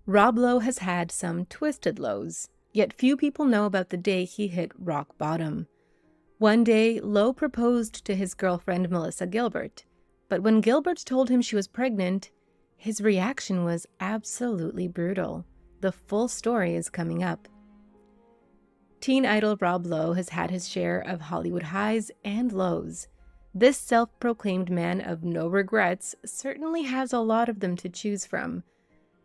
Rob Lowe has had some twisted lows, yet few people know about the day he hit rock bottom. One day, Lowe proposed to his girlfriend Melissa Gilbert, but when Gilbert told him she was pregnant, his reaction was absolutely brutal. The full story is coming up. Teen idol Rob Lowe has had his share of Hollywood highs and lows. This self-proclaimed man of no regrets certainly has a lot of them to choose from.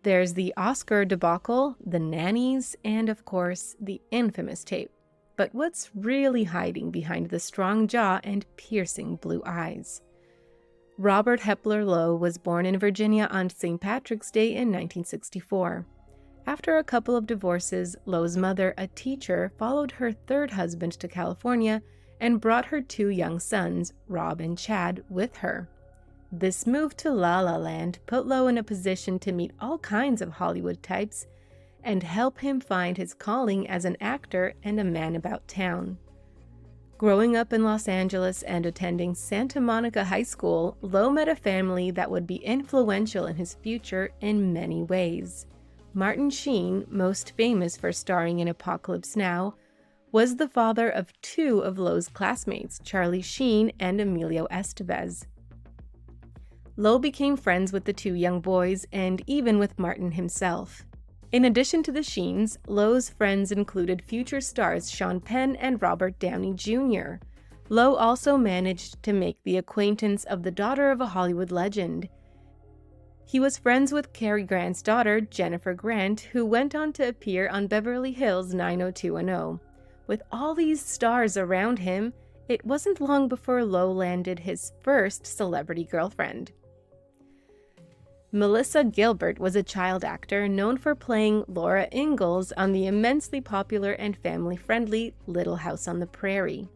There's the Oscar debacle, the nannies, and of course, the infamous tape. But what's really hiding behind the strong jaw and piercing blue eyes? Robert Hepler Lowe was born in Virginia on St. Patrick's Day in 1964. After a couple of divorces, Lowe's mother, a teacher, followed her third husband to California and brought her two young sons, Rob and Chad, with her. This move to La La Land put Lowe in a position to meet all kinds of Hollywood types and help him find his calling as an actor and a man about town. Growing up in Los Angeles and attending Santa Monica High School, Lowe met a family that would be influential in his future in many ways. Martin Sheen, most famous for starring in Apocalypse Now, was the father of two of Lowe's classmates, Charlie Sheen and Emilio Estevez. Lowe became friends with the two young boys and even with Martin himself. In addition to the Sheens, Lowe's friends included future stars Sean Penn and Robert Downey Jr. Lowe also managed to make the acquaintance of the daughter of a Hollywood legend. He was friends with Cary Grant's daughter, Jennifer Grant, who went on to appear on Beverly Hills 90210. With all these stars around him, it wasn't long before Lowe landed his first celebrity girlfriend. Melissa Gilbert was a child actor known for playing Laura Ingalls on the immensely popular and family-friendly Little House on the Prairie.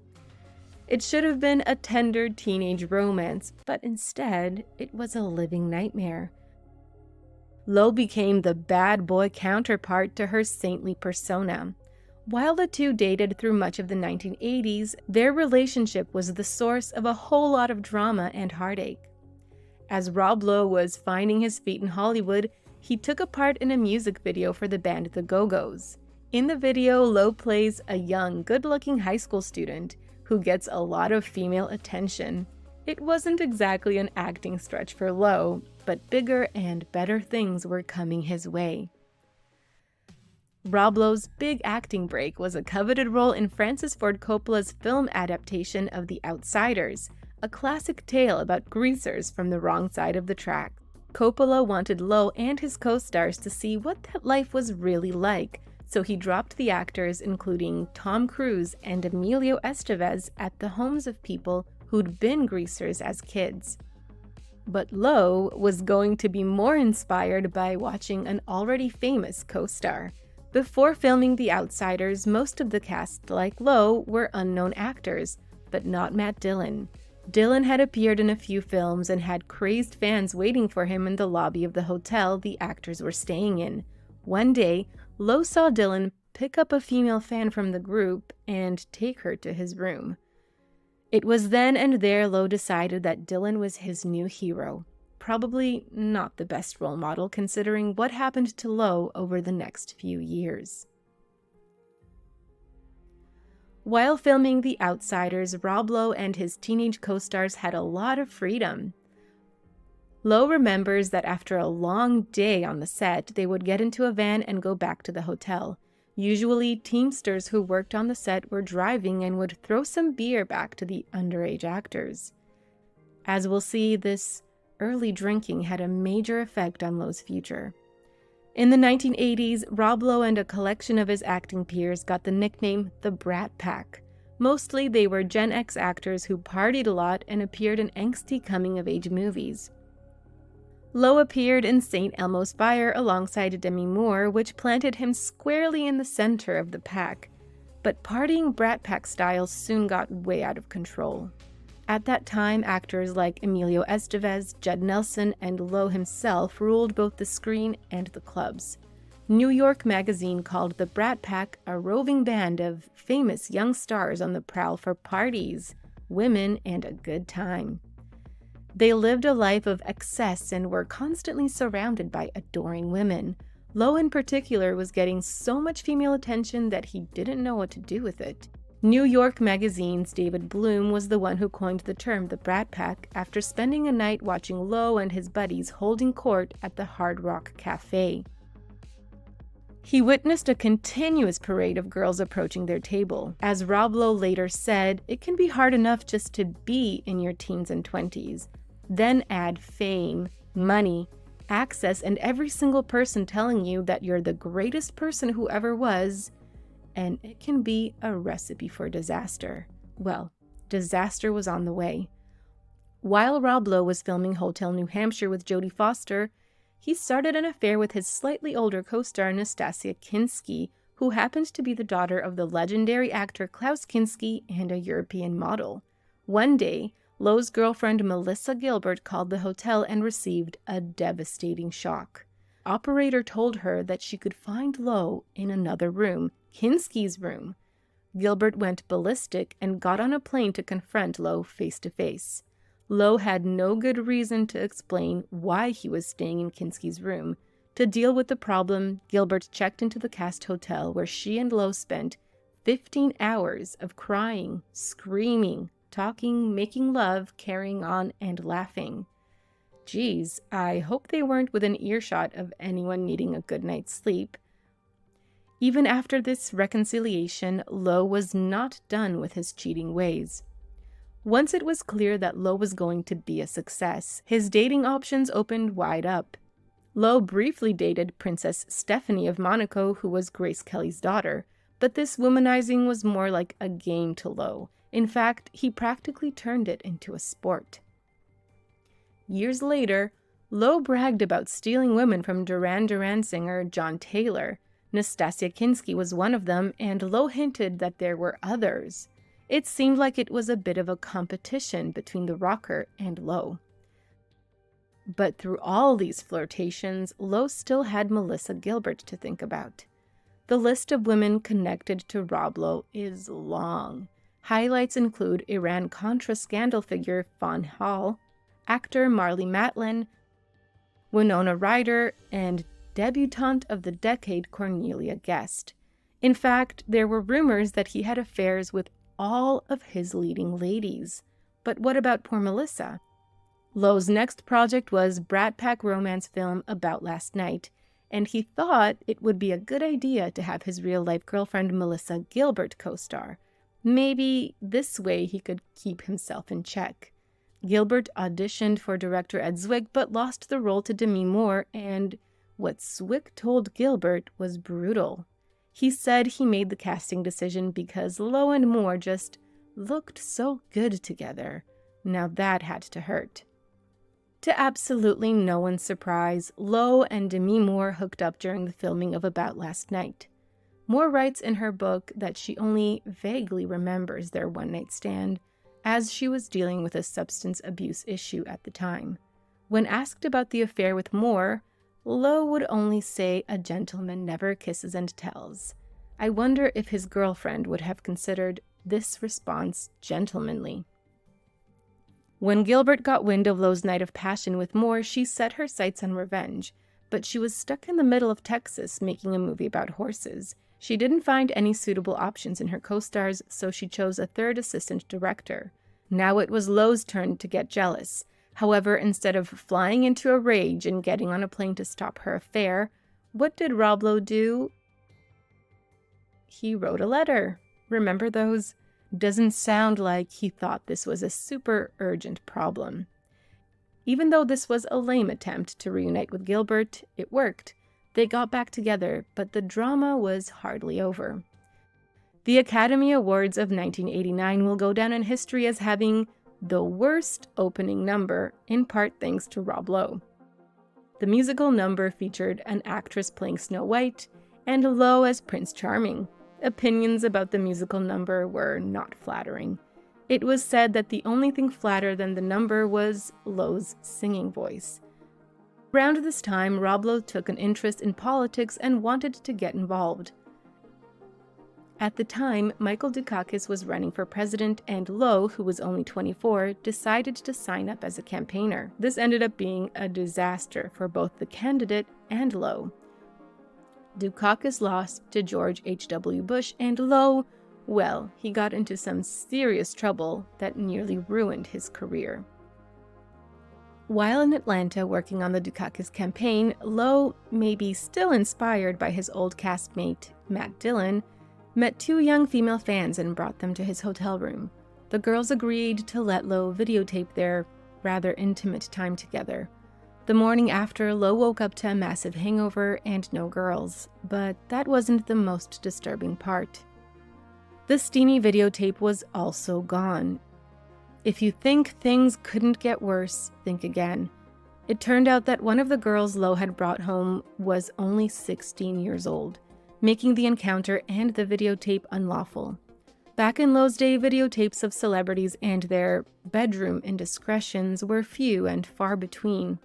It should have been a tender teenage romance, but instead, it was a living nightmare. Lowe became the bad boy counterpart to her saintly persona. While the two dated through much of the 1980s, their relationship was the source of a whole lot of drama and heartache. As Rob Lowe was finding his feet in Hollywood, he took a part in a music video for the band The Go-Go's. In the video, Lowe plays a young, good-looking high school student who gets a lot of female attention. It wasn't exactly an acting stretch for Lowe, but bigger and better things were coming his way. Rob Lowe's big acting break was a coveted role in Francis Ford Coppola's film adaptation of The Outsiders, a classic tale about greasers from the wrong side of the track. Coppola wanted Lowe and his co-stars to see what that life was really like, so he dropped the actors, including Tom Cruise and Emilio Estevez, at the homes of people who'd been greasers as kids. But Lowe was going to be more inspired by watching an already famous co-star. Before filming The Outsiders, most of the cast, like Lowe, were unknown actors, but not Matt Dillon. Dillon had appeared in a few films and had crazed fans waiting for him in the lobby of the hotel the actors were staying in. One day, Lowe saw Dillon pick up a female fan from the group and take her to his room. It was then and there Lowe decided that Dillon was his new hero. Probably not the best role model considering what happened to Lowe over the next few years. While filming The Outsiders, Rob Lowe and his teenage co-stars had a lot of freedom. Lowe remembers that after a long day on the set, they would get into a van and go back to the hotel. Usually, teamsters who worked on the set were driving and would throw some beer back to the underage actors. As we'll see, this early drinking had a major effect on Lowe's future. In the 1980s, Rob Lowe and a collection of his acting peers got the nickname the Brat Pack. Mostly they were Gen X actors who partied a lot and appeared in angsty coming-of-age movies. Lowe appeared in St. Elmo's Fire alongside Demi Moore, which planted him squarely in the center of the pack. But partying Brat Pack style soon got way out of control. At that time, actors like Emilio Estevez, Judd Nelson, and Lowe himself ruled both the screen and the clubs. New York Magazine called the Brat Pack a roving band of famous young stars on the prowl for parties, women, and a good time. They lived a life of excess and were constantly surrounded by adoring women. Lowe in particular was getting so much female attention that he didn't know what to do with it. New York Magazine's David Bloom was the one who coined the term the Brat Pack after spending a night watching Lowe and his buddies holding court at the Hard Rock Cafe. He witnessed a continuous parade of girls approaching their table. As Rob Lowe later said, it can be hard enough just to be in your teens and 20s. Then add fame, money, access, and every single person telling you that you're the greatest person who ever was, and it can be a recipe for disaster. Well, disaster was on the way. While Rob Lowe was filming Hotel New Hampshire with Jodie Foster, he started an affair with his slightly older co-star Nastasia Kinski, who happened to be the daughter of the legendary actor Klaus Kinski and a European model. One day, Lowe's girlfriend Melissa Gilbert called the hotel and received a devastating shock. Operator told her that she could find Lowe in another room, Kinski's room. Gilbert went ballistic and got on a plane to confront Lowe face to face. Lowe had no good reason to explain why he was staying in Kinski's room. To deal with the problem, Gilbert checked into the cast hotel where she and Lowe spent 15 hours of crying, screaming, talking, making love, carrying on, and laughing. Geez, I hope they weren't within earshot of anyone needing a good night's sleep. Even after this reconciliation, Lowe was not done with his cheating ways. Once it was clear that Lowe was going to be a success, his dating options opened wide up. Lowe briefly dated Princess Stephanie of Monaco, who was Grace Kelly's daughter, but this womanizing was more like a game to Lowe. In fact, he practically turned it into a sport. Years later, Lowe bragged about stealing women from Duran Duran singer John Taylor. Nastasia Kinski was one of them, and Lowe hinted that there were others. It seemed like it was a bit of a competition between the rocker and Lowe. But through all these flirtations, Lowe still had Melissa Gilbert to think about. The list of women connected to Rob Lowe is long. Highlights include Iran-Contra scandal figure Fawn Hall, actor Marlee Matlin, Winona Ryder, and debutante of the decade Cornelia Guest. In fact, there were rumors that he had affairs with all of his leading ladies. But what about poor Melissa? Lowe's next project was Brat Pack romance film About Last Night, and he thought it would be a good idea to have his real-life girlfriend Melissa Gilbert co-star. Maybe this way he could keep himself in check. Gilbert auditioned for director Ed Zwick but lost the role to Demi Moore, and what Zwick told Gilbert was brutal. He said he made the casting decision because Lowe and Moore just looked so good together. Now that had to hurt. To absolutely no one's surprise, Lowe and Demi Moore hooked up during the filming of About Last Night. Moore writes in her book that she only vaguely remembers their one-night stand, as she was dealing with a substance abuse issue at the time. When asked about the affair with Moore, Lowe would only say a gentleman never kisses and tells. I wonder if his girlfriend would have considered this response gentlemanly. When Gilbert got wind of Lowe's night of passion with Moore, she set her sights on revenge, but she was stuck in the middle of Texas making a movie about horses. She didn't find any suitable options in her co-stars, so she chose a third assistant director. Now it was Lowe's turn to get jealous. However, instead of flying into a rage and getting on a plane to stop her affair, what did Rob Lowe do? He wrote a letter. Remember those? Doesn't sound like he thought this was a super urgent problem. Even though this was a lame attempt to reunite with Gilbert, it worked. They got back together, but the drama was hardly over. The Academy Awards of 1989 will go down in history as having the worst opening number, in part thanks to Rob Lowe. The musical number featured an actress playing Snow White and Lowe as Prince Charming. Opinions about the musical number were not flattering. It was said that the only thing flatter than the number was Lowe's singing voice. Around this time, Rob Lowe took an interest in politics and wanted to get involved. At the time, Michael Dukakis was running for president, and Lowe, who was only 24, decided to sign up as a campaigner. This ended up being a disaster for both the candidate and Lowe. Dukakis lost to George H.W. Bush, and Lowe, well, he got into some serious trouble that nearly ruined his career. While in Atlanta working on the Dukakis campaign, Lowe, maybe still inspired by his old castmate Matt Dillon, met two young female fans and brought them to his hotel room. The girls agreed to let Lowe videotape their rather intimate time together. The morning after, Lowe woke up to a massive hangover and no girls, but that wasn't the most disturbing part. The steamy videotape was also gone. If you think things couldn't get worse, think again. It turned out that one of the girls Lowe had brought home was only 16 years old, making the encounter and the videotape unlawful. Back in Lowe's day, videotapes of celebrities and their bedroom indiscretions were few and far between.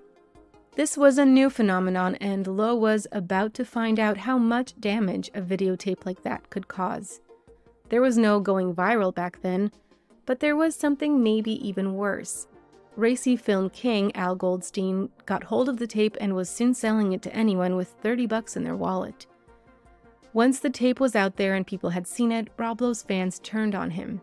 This was a new phenomenon, and Lowe was about to find out how much damage a videotape like that could cause. There was no going viral back then, but there was something maybe even worse. Racy film king Al Goldstein got hold of the tape and was soon selling it to anyone with $30 in their wallet. Once the tape was out there and people had seen it, Rob Lowe's fans turned on him.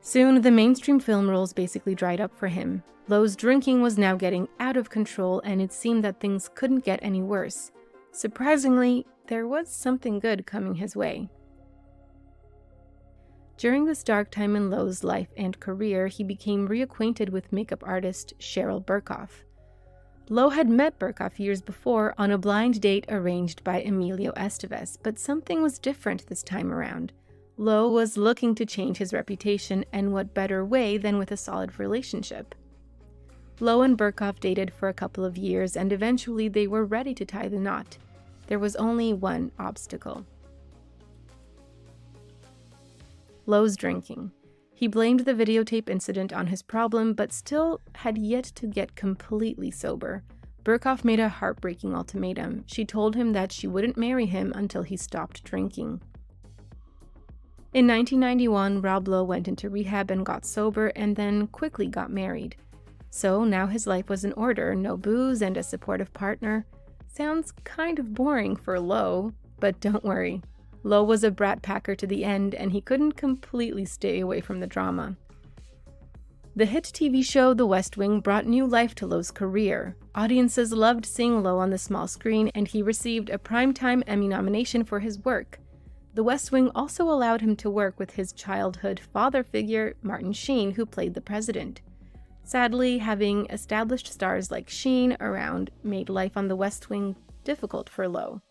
Soon, the mainstream film roles basically dried up for him. Lowe's drinking was now getting out of control, and it seemed that things couldn't get any worse. Surprisingly, there was something good coming his way. During this dark time in Lowe's life and career, he became reacquainted with makeup artist Cheryl Burkhoff. Lowe had met Burkhoff years before on a blind date arranged by Emilio Estevez, but something was different this time around. Lowe was looking to change his reputation, and what better way than with a solid relationship? Lowe and Burkhoff dated for a couple of years, and eventually they were ready to tie the knot. There was only one obstacle: Lowe's drinking. He blamed the videotape incident on his problem, but still had yet to get completely sober. Burkhoff made a heartbreaking ultimatum. She told him that she wouldn't marry him until he stopped drinking. In 1991, Rob Lowe went into rehab and got sober, and then quickly got married. So now his life was in order, no booze and a supportive partner. Sounds kind of boring for Lowe, but don't worry. Lowe was a Brat Packer to the end, and he couldn't completely stay away from the drama. The hit TV show The West Wing brought new life to Lowe's career. Audiences loved seeing Lowe on the small screen, and he received a Primetime Emmy nomination for his work. The West Wing also allowed him to work with his childhood father figure, Martin Sheen, who played the president. Sadly, having established stars like Sheen around made life on The West Wing difficult for Lowe.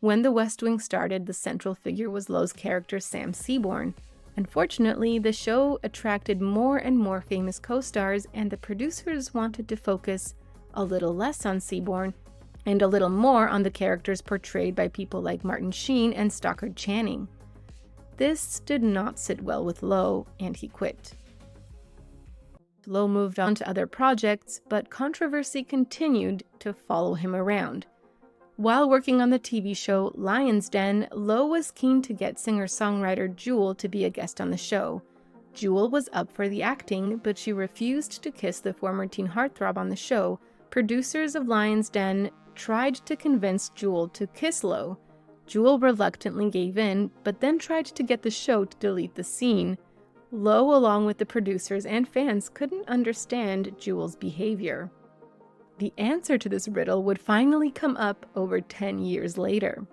When The West Wing started, the central figure was Lowe's character Sam Seaborn. Unfortunately, the show attracted more and more famous co-stars, and the producers wanted to focus a little less on Seaborn and a little more on the characters portrayed by people like Martin Sheen and Stockard Channing. This did not sit well with Lowe, and he quit. Lowe moved on to other projects, but controversy continued to follow him around. While working on the TV show Lion's Den, Lowe was keen to get singer-songwriter Jewel to be a guest on the show. Jewel was up for the acting, but she refused to kiss the former teen heartthrob on the show. Producers of Lion's Den tried to convince Jewel to kiss Lowe. Jewel reluctantly gave in, but then tried to get the show to delete the scene. Lowe, along with the producers and fans, couldn't understand Jewel's behavior. The answer to this riddle would finally come up over 10 years later.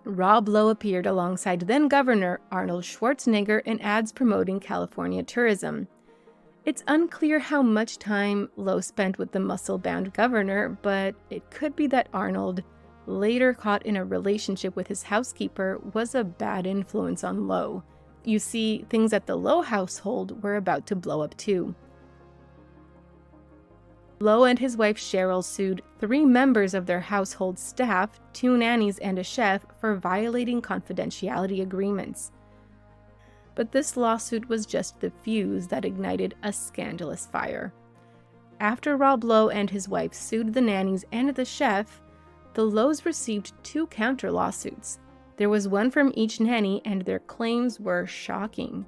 Rob Lowe appeared alongside then-Governor Arnold Schwarzenegger in ads promoting California tourism. It's unclear how much time Lowe spent with the muscle-bound governor, but it could be that Arnold, later caught in a relationship with his housekeeper, was a bad influence on Lowe. You see, things at the Lowe household were about to blow up too. Lowe and his wife Cheryl sued 3 members of their household staff, 2 nannies and a chef, for violating confidentiality agreements. But this lawsuit was just the fuse that ignited a scandalous fire. After Rob Lowe and his wife sued the nannies and the chef, the Lowes received 2 counter lawsuits. There was one from each nanny, and their claims were shocking.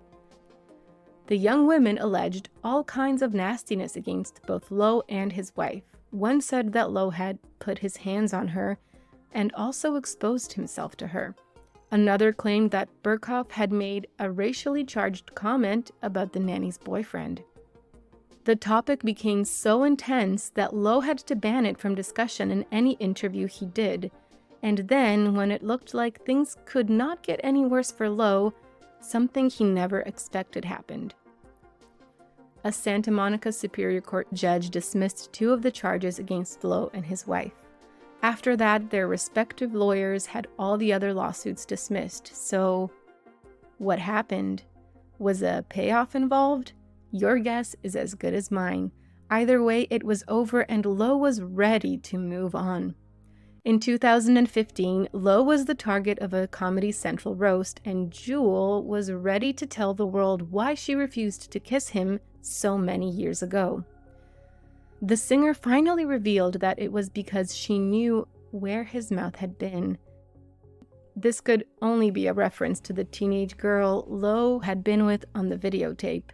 The young women alleged all kinds of nastiness against both Lowe and his wife. One said that Lowe had put his hands on her, and also exposed himself to her. Another claimed that Berkoff had made a racially charged comment about the nanny's boyfriend. The topic became so intense that Lowe had to ban it from discussion in any interview he did. And then, when it looked like things could not get any worse for Lowe, something he never expected happened. A Santa Monica Superior Court judge dismissed 2 of the charges against Lowe and his wife. After that, their respective lawyers had all the other lawsuits dismissed. So, what happened? Was a payoff involved? Your guess is as good as mine. Either way, it was over and Lowe was ready to move on. In 2015, Lowe was the target of a Comedy Central roast, and Jewel was ready to tell the world why she refused to kiss him so many years ago. The singer finally revealed that it was because she knew where his mouth had been. This could only be a reference to the teenage girl Lowe had been with on the videotape.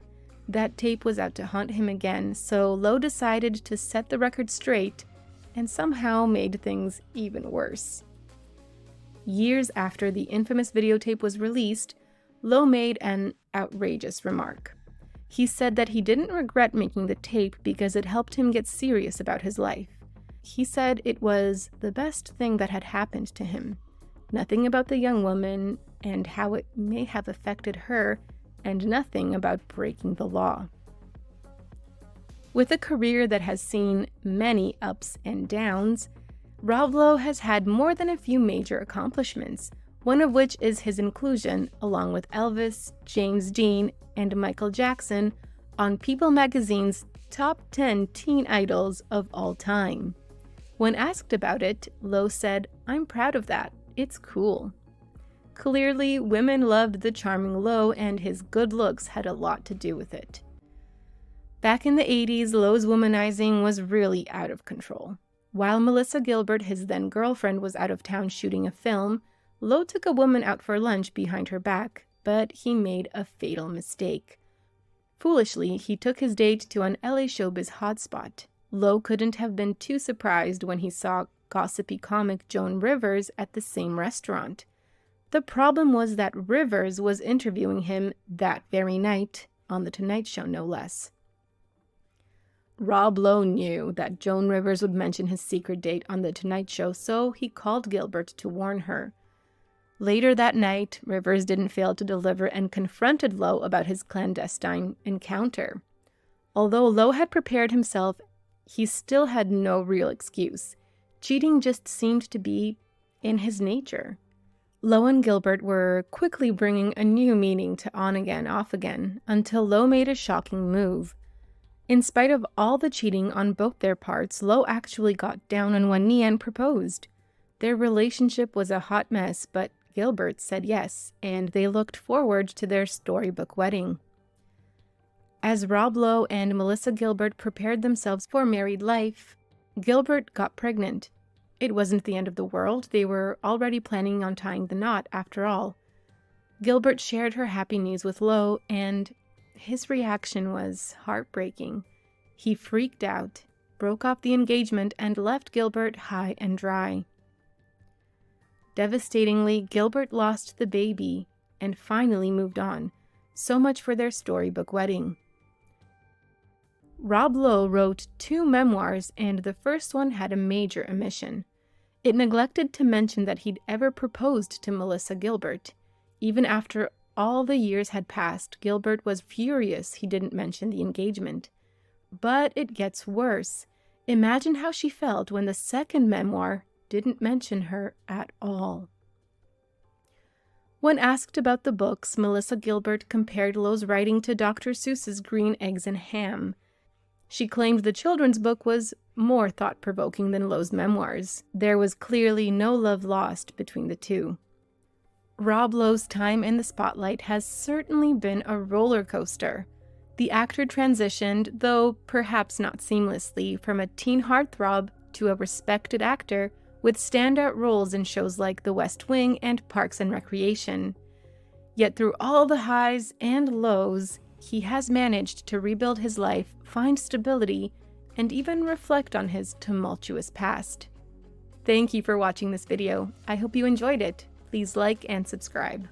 That tape was out to haunt him again, so Lowe decided to set the record straight and somehow made things even worse. Years after the infamous videotape was released, Lowe made an outrageous remark. He said that he didn't regret making the tape because it helped him get serious about his life. He said it was the best thing that had happened to him. Nothing about the young woman and how it may have affected her, and nothing about breaking the law. With a career that has seen many ups and downs, Rob Lowe has had more than a few major accomplishments, one of which is his inclusion, along with Elvis, James Dean, and Michael Jackson, on People magazine's top 10 teen idols of all time. When asked about it, Lowe said, "I'm proud of that. It's cool." Clearly, women loved the charming Lowe, and his good looks had a lot to do with it. Back in the 80s, Lowe's womanizing was really out of control. While Melissa Gilbert, his then girlfriend, was out of town shooting a film, Lowe took a woman out for lunch behind her back, but he made a fatal mistake. Foolishly, he took his date to an LA showbiz hotspot. Lowe couldn't have been too surprised when he saw gossipy comic Joan Rivers at the same restaurant. The problem was that Rivers was interviewing him that very night, on The Tonight Show no less. Rob Lowe knew that Joan Rivers would mention his secret date on The Tonight Show, so he called Gilbert to warn her. Later that night, Rivers didn't fail to deliver and confronted Lowe about his clandestine encounter. Although Lowe had prepared himself, he still had no real excuse. Cheating just seemed to be in his nature. Lowe and Gilbert were quickly bringing a new meaning to on again, off again, until Lowe made a shocking move. In spite of all the cheating on both their parts, Lowe actually got down on one knee and proposed. Their relationship was a hot mess, but Gilbert said yes, and they looked forward to their storybook wedding. As Rob Lowe and Melissa Gilbert prepared themselves for married life, Gilbert got pregnant. It wasn't the end of the world. They were already planning on tying the knot, after all. Gilbert shared her happy news with Lowe, and his reaction was heartbreaking. He freaked out, broke off the engagement, and left Gilbert high and dry. Devastatingly, Gilbert lost the baby and finally moved on. So much for their storybook wedding. Rob Lowe wrote 2 memoirs, and the first one had a major omission. It neglected to mention that he'd ever proposed to Melissa Gilbert. Even after all the years had passed, Gilbert was furious he didn't mention the engagement. But it gets worse. Imagine how she felt when the second memoir didn't mention her at all. When asked about the books, Melissa Gilbert compared Lowe's writing to Dr. Seuss's Green Eggs and Ham. She claimed the children's book was more thought-provoking than Lowe's memoirs. There was clearly no love lost between the two. Rob Lowe's time in the spotlight has certainly been a roller coaster. The actor transitioned, though perhaps not seamlessly, from a teen heartthrob to a respected actor with standout roles in shows like The West Wing and Parks and Recreation. Yet through all the highs and lows, he has managed to rebuild his life, find stability, and even reflect on his tumultuous past. Thank you for watching this video. I hope you enjoyed it. Please like and subscribe.